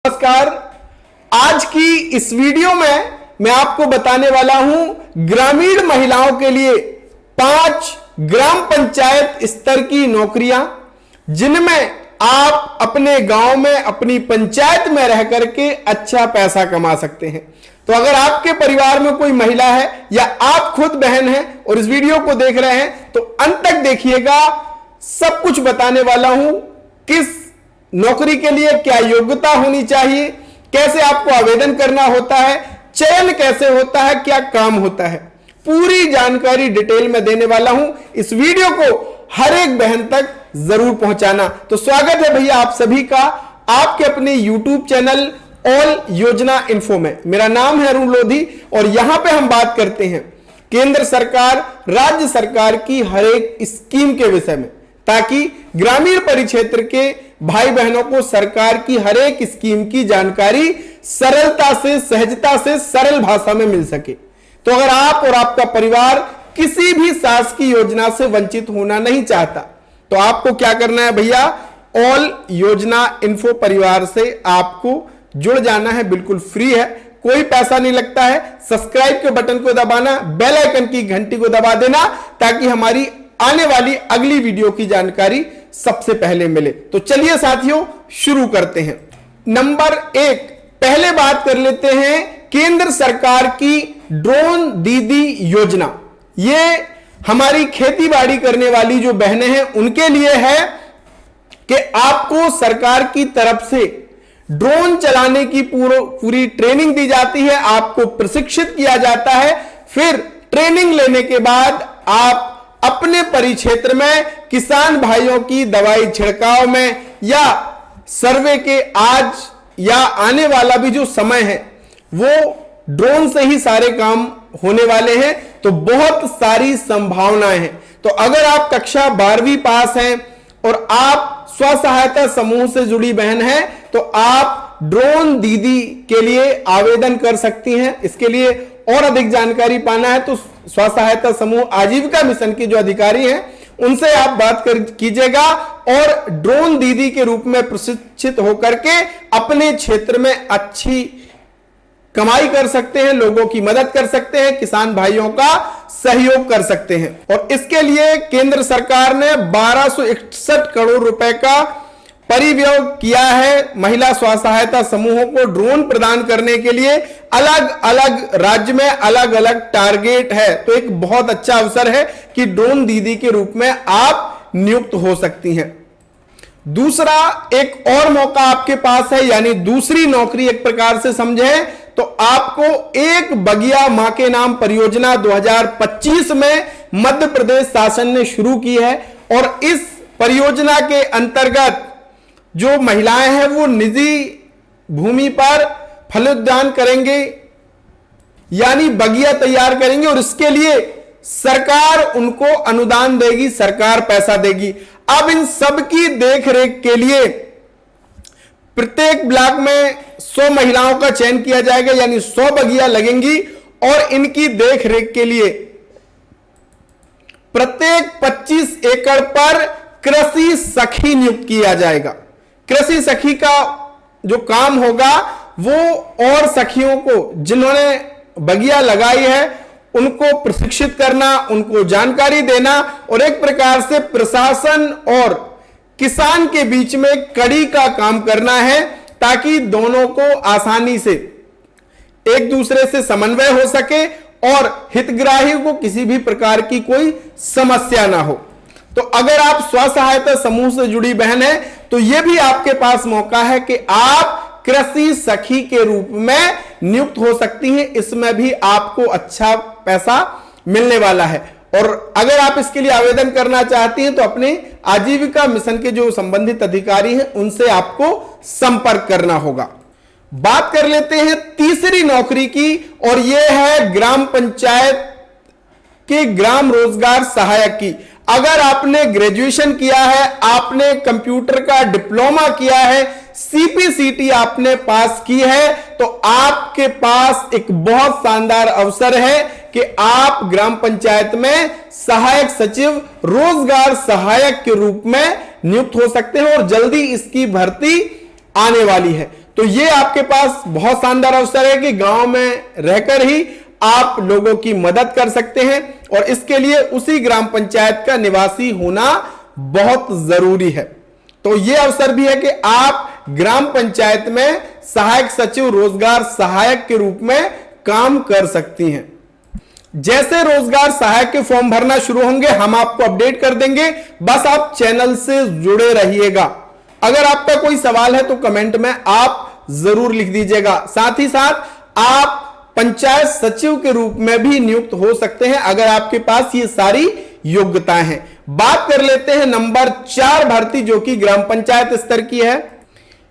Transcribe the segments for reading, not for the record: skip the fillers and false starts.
नमस्कार। आज की इस वीडियो में मैं आपको बताने वाला हूं ग्रामीण महिलाओं के लिए 5 ग्राम पंचायत स्तर की नौकरियां जिनमें आप अपने गांव में अपनी पंचायत में रह करके अच्छा पैसा कमा सकते हैं। तो अगर आपके परिवार में कोई महिला है या आप खुद बहन हैं और इस वीडियो को देख रहे हैं तो अंत तक देखिएगा। सब कुछ बताने वाला हूं, किस नौकरी के लिए क्या योग्यता होनी चाहिए, कैसे आपको आवेदन करना होता है, चयन कैसे होता है, क्या काम होता है, पूरी जानकारी डिटेल में देने वाला हूं। इस वीडियो को हर एक बहन तक जरूर पहुंचाना। तो स्वागत है भैया आप सभी का आपके अपने YouTube चैनल ऑल योजना इन्फो में। मेरा नाम है अरुण लोधी और यहां पे हम बात करते हैं केंद्र सरकार, राज्य सरकार की हर एक स्कीम के विषय में, ताकि ग्रामीण परिक्षेत्र के भाई बहनों को सरकार की हर एक स्कीम की जानकारी सरलता से, सहजता से, सरल भाषा में मिल सके। तो अगर आप और आपका परिवार किसी भी शासकीय योजना से वंचित होना नहीं चाहता तो आपको क्या करना है भैया, ऑल योजना इन्फो परिवार से आपको जुड़ जाना है। बिल्कुल फ्री है, कोई पैसा नहीं लगता है। सब्सक्राइब के बटन को दबाना, बेल आइकन की घंटी को दबा देना ताकि हमारी आने वाली अगली वीडियो की जानकारी सबसे पहले मिले। तो चलिए साथियों शुरू करते हैं। नंबर 1, पहले बात कर लेते हैं केंद्र सरकार की ड्रोन दीदी योजना। ये हमारी खेती बाड़ी करने वाली जो बहनें हैं उनके लिए है कि आपको सरकार की तरफ से ड्रोन चलाने की पूरी ट्रेनिंग दी जाती है, आपको प्रशिक्षित किया जाता है। फिर ट्रेनिंग लेने के बाद आप अपने परिक्षेत्र में किसान भाइयों की दवाई छिड़काव में या सर्वे के आज या आने वाला भी जो समय है वो ड्रोन से ही सारे काम होने वाले हैं। तो बहुत सारी संभावनाएं हैं। तो अगर आप कक्षा 12वीं पास हैं और आप स्व सहायता समूह से जुड़ी बहन हैं तो आप ड्रोन दीदी के लिए आवेदन कर सकती हैं। इसके लिए और अधिक जानकारी पाना है तो स्व सहायता समूह आजीविका मिशन के जो अधिकारी हैं उनसे आप बात कीजिएगा और ड्रोन दीदी के रूप में प्रशिक्षित होकर के अपने क्षेत्र में अच्छी कमाई कर सकते हैं, लोगों की मदद कर सकते हैं, किसान भाइयों का सहयोग कर सकते हैं। और इसके लिए केंद्र सरकार ने 1261 करोड़ रुपए का परिव्यय किया है महिला स्व सहायता समूहों को ड्रोन प्रदान करने के लिए। अलग अलग राज्य में अलग अलग टारगेट है, तो एक बहुत अच्छा अवसर है कि ड्रोन दीदी के रूप में आप नियुक्त हो सकती हैं। दूसरा एक और मौका आपके पास है, यानी दूसरी नौकरी एक प्रकार से समझें तो आपको एक बगिया मां के नाम परियोजना 2025 में मध्य प्रदेश शासन ने शुरू की है। और इस परियोजना के अंतर्गत जो महिलाएं हैं वो निजी भूमि पर फलोद्यान करेंगे, यानी बगिया तैयार करेंगे और इसके लिए सरकार उनको अनुदान देगी, सरकार पैसा देगी। अब इन सब की देखरेख के लिए प्रत्येक ब्लॉक में 100 महिलाओं का चयन किया जाएगा, यानी 100 बगिया लगेंगी और इनकी देखरेख के लिए प्रत्येक 25 एकड़ पर कृषि सखी नियुक्त किया जाएगा। कृषि सखी का जो काम होगा वो और सखियों को जिन्होंने बगिया लगाई है उनको प्रशिक्षित करना, उनको जानकारी देना और एक प्रकार से प्रशासन और किसान के बीच में कड़ी का काम करना है ताकि दोनों को आसानी से एक दूसरे से समन्वय हो सके और हितग्राही को किसी भी प्रकार की कोई समस्या ना हो। तो अगर आप स्व सहायता समूह से जुड़ी बहन है तो यह भी आपके पास मौका है कि आप कृषि सखी के रूप में नियुक्त हो सकती हैं। इसमें भी आपको अच्छा पैसा मिलने वाला है। और अगर आप इसके लिए आवेदन करना चाहती हैं तो अपने आजीविका मिशन के जो संबंधित अधिकारी हैं उनसे आपको संपर्क करना होगा। बात कर लेते हैं तीसरी नौकरी की और यह है ग्राम पंचायत के ग्राम रोजगार सहायक की। अगर आपने ग्रेजुएशन किया है, आपने कंप्यूटर का डिप्लोमा किया है, सीपीसीटी आपने पास की है तो आपके पास एक बहुत शानदार अवसर है कि आप ग्राम पंचायत में सहायक सचिव, रोजगार सहायक के रूप में नियुक्त हो सकते हैं और जल्दी इसकी भर्ती आने वाली है। तो ये आपके पास बहुत शानदार अवसर है कि गांव में रहकर ही आप लोगों की मदद कर सकते हैं, और इसके लिए उसी ग्राम पंचायत का निवासी होना बहुत जरूरी है। तो यह अवसर भी है कि आप ग्राम पंचायत में सहायक सचिव रोजगार सहायक के रूप में काम कर सकती हैं। जैसे रोजगार सहायक के फॉर्म भरना शुरू होंगे हम आपको अपडेट कर देंगे, बस आप चैनल से जुड़े रहिएगा। अगर आपका कोई सवाल है तो कमेंट में आप जरूर लिख दीजिएगा। साथ ही साथ आप पंचायत सचिव के रूप में भी नियुक्त हो सकते हैं अगर आपके पास ये सारी योग्यताएं हैं। बात कर लेते हैं नंबर 4 भर्ती, जो कि ग्राम पंचायत स्तर की है।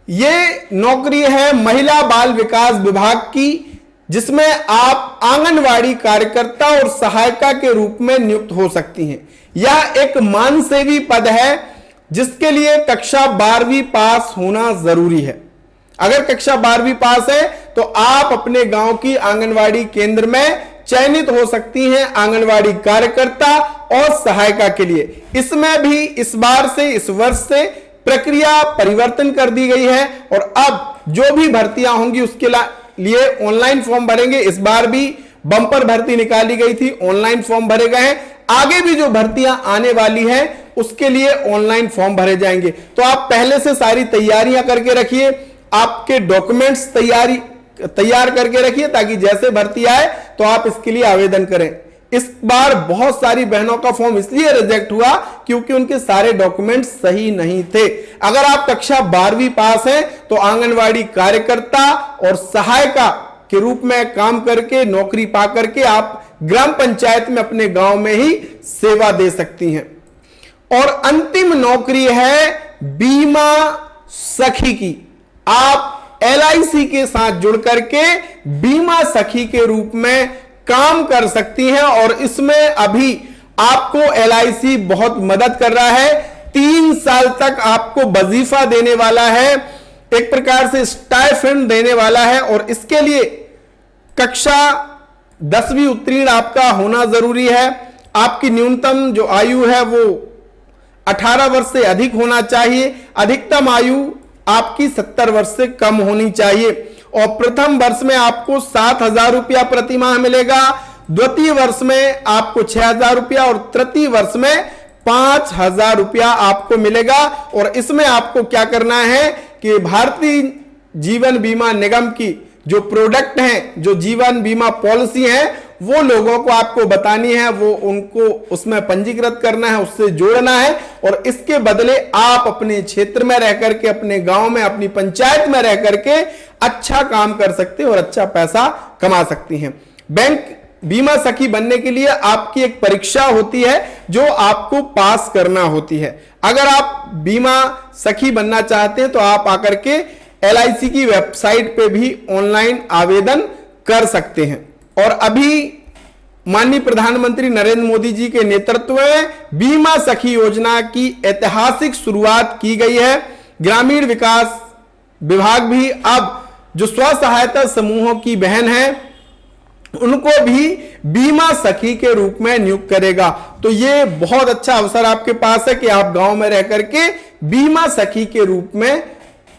ये नौकरी है महिला बाल विकास विभाग की, जिसमें आप आंगनवाड़ी कार्यकर्ता और सहायिका के रूप में नियुक्त हो सकती हैं। यह एक मानसेवी पद है जिसके लिए कक्षा 12वीं पास होना जरूरी है। अगर कक्षा 12वीं पास है तो आप अपने गांव की आंगनवाड़ी केंद्र में चयनित हो सकती हैं आंगनवाड़ी कार्यकर्ता और सहायिका के लिए। इसमें भी इस बार से, इस वर्ष से प्रक्रिया परिवर्तन कर दी गई है, और अब जो भी भर्तियां होंगी उसके लिए ऑनलाइन फॉर्म भरेंगे। इस बार भी बम्पर भर्ती निकाली गई थी, ऑनलाइन फॉर्म भरे गए हैं। आगे भी जो भर्तियां आने वाली है उसके लिए ऑनलाइन फॉर्म भरे जाएंगे। तो आप पहले से सारी तैयारियां करके रखिए, आपके डॉक्यूमेंट्स तैयार करके रखिए, ताकि जैसे भर्ती आए तो आप इसके लिए आवेदन करें। इस बार बहुत सारी बहनों का फॉर्म इसलिए रिजेक्ट हुआ क्योंकि उनके सारे डॉक्यूमेंट्स सही नहीं थे। अगर आप कक्षा 12वीं पास हैं तो आंगनवाड़ी कार्यकर्ता और सहायिका के रूप में काम करके, नौकरी पा करके आप ग्राम पंचायत में अपने गांव में ही सेवा दे सकती हैं। और अंतिम नौकरी है बीमा सखी की। आप LIC के साथ जुड़ करके बीमा सखी के रूप में काम कर सकती हैं, और इसमें अभी आपको LIC बहुत मदद कर रहा है। 3 साल तक आपको वजीफा देने वाला है, एक प्रकार से स्टाइपेंड देने वाला है, और इसके लिए कक्षा 10वीं उत्तीर्ण आपका होना जरूरी है। आपकी न्यूनतम जो आयु है वो 18 वर्ष से अधिक होना चाहिए। अधिकतम आयु आपकी 70 वर्ष से कम होनी चाहिए, और प्रथम वर्ष में आपको 7,000 रुपया प्रति माह मिलेगा, द्वितीय वर्ष में आपको 6,000 रुपया, और तृतीय वर्ष में 5,000 रुपया आपको मिलेगा। और इसमें आपको क्या करना है कि भारतीय जीवन बीमा निगम की जो प्रोडक्ट हैं, जो जीवन बीमा पॉलिसी है, वो लोगों को आपको बतानी है, वो उनको उसमें पंजीकृत करना है, उससे जोड़ना है, और इसके बदले आप अपने क्षेत्र में रह करके, अपने गांव में, अपनी पंचायत में रह करके अच्छा काम कर सकते हैं और अच्छा पैसा कमा सकती हैं। बैंक बीमा सखी बनने के लिए आपकी एक परीक्षा होती है जो आपको पास करना होती है। अगर आप बीमा सखी बनना चाहते हैं तो आप आकर के LIC की वेबसाइट पे भी ऑनलाइन आवेदन कर सकते हैं। और अभी माननीय प्रधानमंत्री नरेंद्र मोदी जी के नेतृत्व में बीमा सखी योजना की ऐतिहासिक शुरुआत की गई है। ग्रामीण विकास विभाग भी अब जो स्व सहायता समूहों की बहन है उनको भी बीमा सखी के रूप में नियुक्त करेगा। तो ये बहुत अच्छा अवसर आपके पास है कि आप गांव में रह करके बीमा सखी के रूप में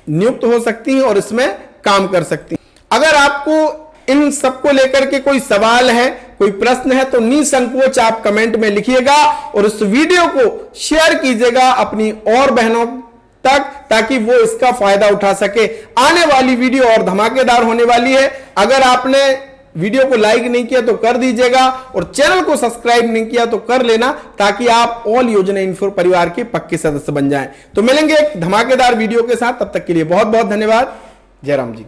नियुक्त हो सकती हैं और इसमें काम कर सकती हैं। अगर आपको इन सबको लेकर के कोई सवाल है, कोई प्रश्न है, तो निसंकोच आप कमेंट में लिखिएगा और इस वीडियो को शेयर कीजिएगा अपनी और बहनों तक, ताकि वो इसका फायदा उठा सके। आने वाली वीडियो और धमाकेदार होने वाली है। अगर आपने वीडियो को लाइक नहीं किया तो कर दीजिएगा, और चैनल को सब्सक्राइब नहीं किया तो कर लेना, ताकि आप ऑल योजना इन्फो परिवार के पक्के सदस्य बन जाएं। तो मिलेंगे एक धमाकेदार वीडियो के साथ, तब तक के लिए बहुत बहुत धन्यवाद। जय राम जी।